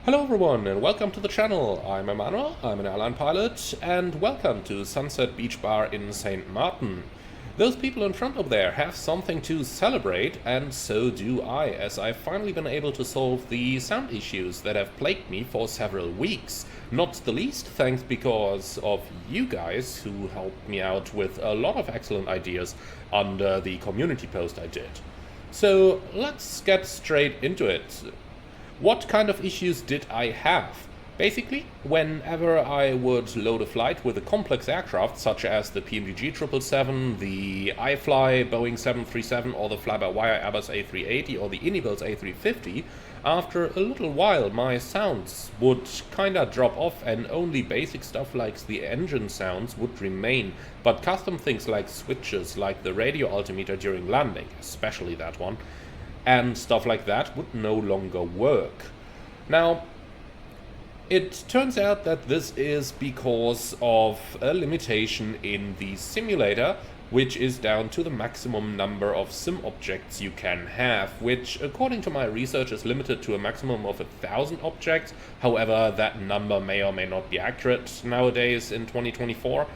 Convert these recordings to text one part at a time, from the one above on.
Hello everyone and welcome to the channel. I'm Emmanuel, I'm an airline pilot, and welcome to Sunset Beach Bar in St. Martin. Those people in front of there have something to celebrate, and so do I, as I've finally been able to solve the sound issues that have plagued me for several weeks. Not the least thanks because of you guys who helped me out with a lot of excellent ideas under the community post I did. So let's get straight into it. What kind of issues did I have? Basically, whenever I would load a flight with a complex aircraft such as the PMDG 777, the iFly Boeing 737 or the fly-by-wire Airbus A380 or the Inibels A350, after a little while my sounds would kinda drop off and only basic stuff like the engine sounds would remain, but custom things like switches, like the radio altimeter during landing, especially that one, and stuff like that would no longer work. Now, it turns out that this is because of a limitation in the simulator, which is down to the maximum number of sim objects you can have, which according to my research is limited to a maximum of 1,000 objects. However, that number may or may not be accurate nowadays in 2024.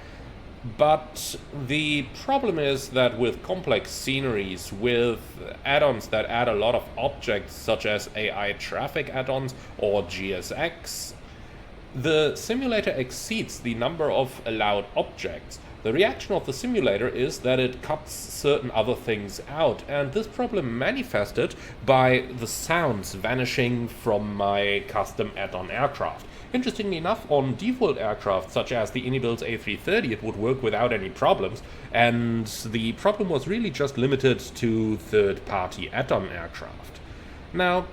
But the problem is that with complex sceneries, with add-ons that add a lot of objects, such as AI traffic add-ons or GSX, the simulator exceeds the number of allowed objects. The reaction of the simulator is that it cuts certain other things out, and this problem manifested by the sounds vanishing from my custom add-on aircraft. Interestingly enough, on default aircraft such as the Inibels A330 it would work without any problems, and the problem was really just limited to third-party add-on aircraft. Now,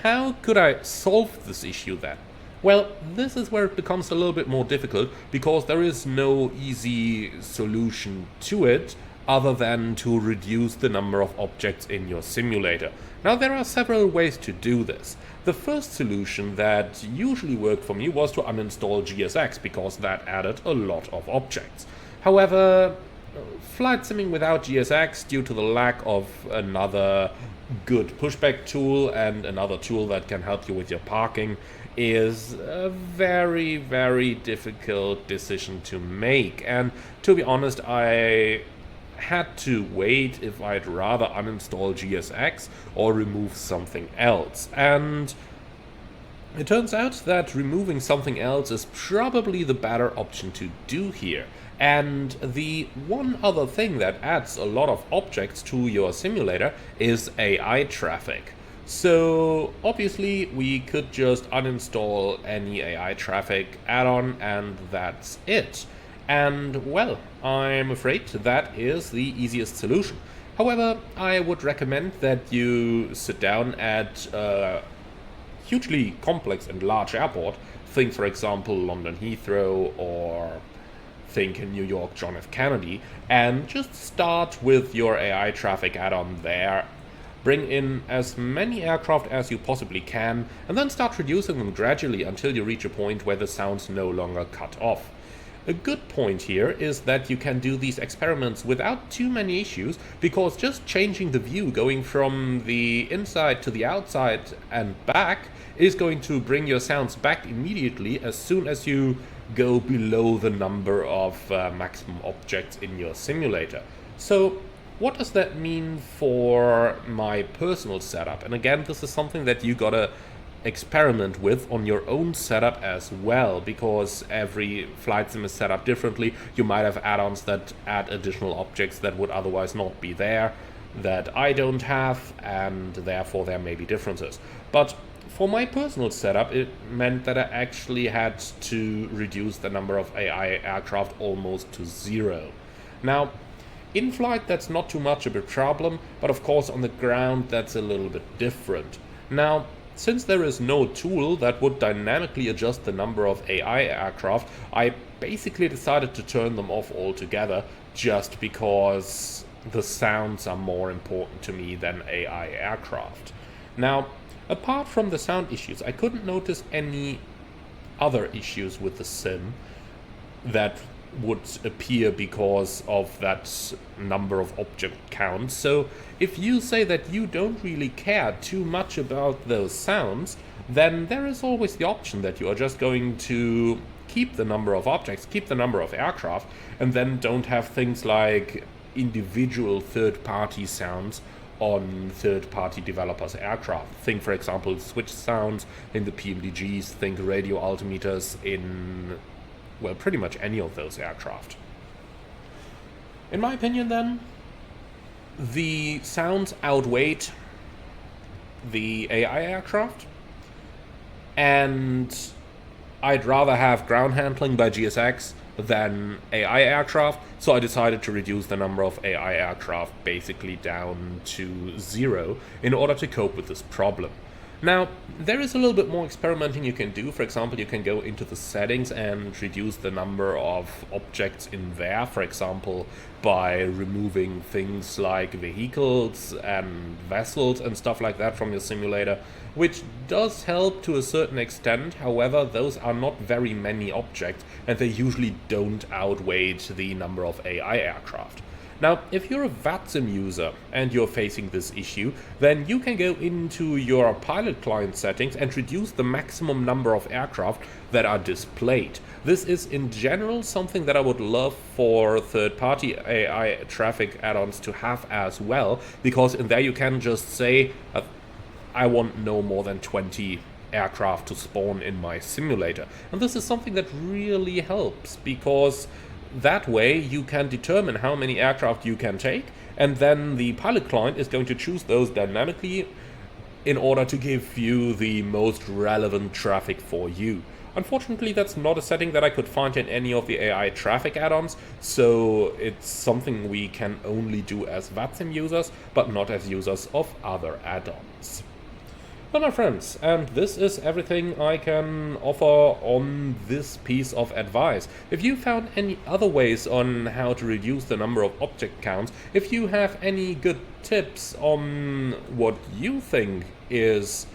how could I solve this issue then? Well, this is where it becomes a little bit more difficult, because there is no easy solution to it other than to reduce the number of objects in your simulator. Now, there are several ways to do this. The first solution that usually worked for me was to uninstall GSX, because that added a lot of objects. However, flight simming without GSX, due to the lack of another good pushback tool and another tool that can help you with your parking, is a very, very difficult decision to make. And to be honest, I had to wait if I'd rather uninstall GSX or remove something else. And it turns out that removing something else is probably the better option to do here. And the one other thing that adds a lot of objects to your simulator is AI traffic. So obviously we could just uninstall any AI traffic add-on and that's it. And well, I'm afraid that is the easiest solution. However, I would recommend that you sit down at a hugely complex and large airport. Think, for example, London Heathrow, or think in New York John F. Kennedy, and just start with your AI traffic add-on there. Bring in as many aircraft as you possibly can, and then start reducing them gradually until you reach a point where the sounds no longer cut off. A good point here is that you can do these experiments without too many issues, because just changing the view, going from the inside to the outside and back, is going to bring your sounds back immediately as soon as you go below the number of maximum objects in your simulator. So what does that mean for my personal setup? And again, this is something that you gotta experiment with on your own setup as well, because every flight sim is set up differently. You might have add-ons that add additional objects that would otherwise not be there, that I don't have, and therefore there may be differences. But for my personal setup, it meant that I actually had to reduce the number of AI aircraft almost to zero. Now, in flight that's not too much of a problem, but of course on the ground that's a little bit different. Now, since there is no tool that would dynamically adjust the number of AI aircraft, I basically decided to turn them off altogether, just because the sounds are more important to me than AI aircraft. Now, apart from the sound issues, I couldn't notice any other issues with the sim that would appear because of that number of object count. So if you say that you don't really care too much about those sounds, then there is always the option that you are just going to keep the number of objects, keep the number of aircraft, and then don't have things like individual third-party sounds on third-party developers' aircraft. Think, for example, switch sounds in the PMDGs, think radio altimeters in, well, pretty much any of those aircraft. In my opinion, then, the sounds outweigh the AI aircraft, and I'd rather have ground handling by GSX than AI aircraft, so I decided to reduce the number of AI aircraft basically down to 0 in order to cope with this problem. Now, there is a little bit more experimenting you can do. For example, you can go into the settings and reduce the number of objects in there, for example, by removing things like vehicles and vessels and stuff like that from your simulator, which does help to a certain extent. However, those are not very many objects, and they usually don't outweigh the number of AI aircraft. Now, if you're a VATSIM user and you're facing this issue, then you can go into your pilot client settings and reduce the maximum number of aircraft that are displayed. This is in general something that I would love for third-party AI traffic add-ons to have as well, because in there you can just say, I want no more than 20 aircraft to spawn in my simulator. And this is something that really helps, because that way you can determine how many aircraft you can take, and then the pilot client is going to choose those dynamically in order to give you the most relevant traffic for you. Unfortunately, that's not a setting that I could find in any of the AI traffic add-ons, so it's something we can only do as VATSIM users, but not as users of other add-ons. Well, my friends, and this is everything I can offer on this piece of advice. If you found any other ways on how to reduce the number of object counts, if you have any good tips on what you think is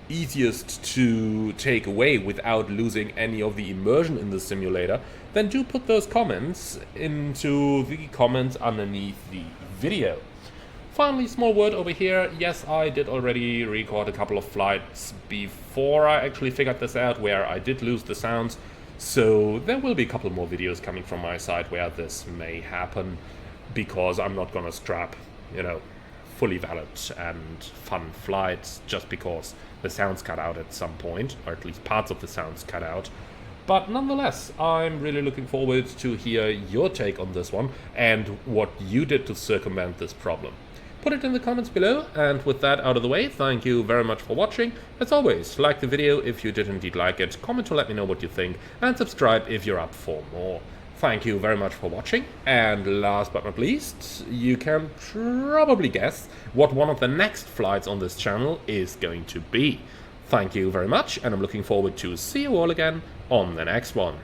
easiest to take away without losing any of the immersion in the simulator, then do put those comments into the comments underneath the video. Finally, small word over here. Yes, I did already record a couple of flights before I actually figured this out, where I did lose the sounds. So there will be a couple more videos coming from my side where this may happen, because I'm not gonna scrap, fully valid and fun flights just because the sounds cut out at some point, or at least parts of the sounds cut out. But nonetheless, I'm really looking forward to hear your take on this one and what you did to circumvent this problem. Put it in the comments below, and with that out of the way, thank you very much for watching. As always, like the video if you did indeed like it, comment to let me know what you think, and subscribe if you're up for more. Thank you very much for watching, and last but not least, you can probably guess what one of the next flights on this channel is going to be. Thank you very much, and I'm looking forward to see you all again on the next one.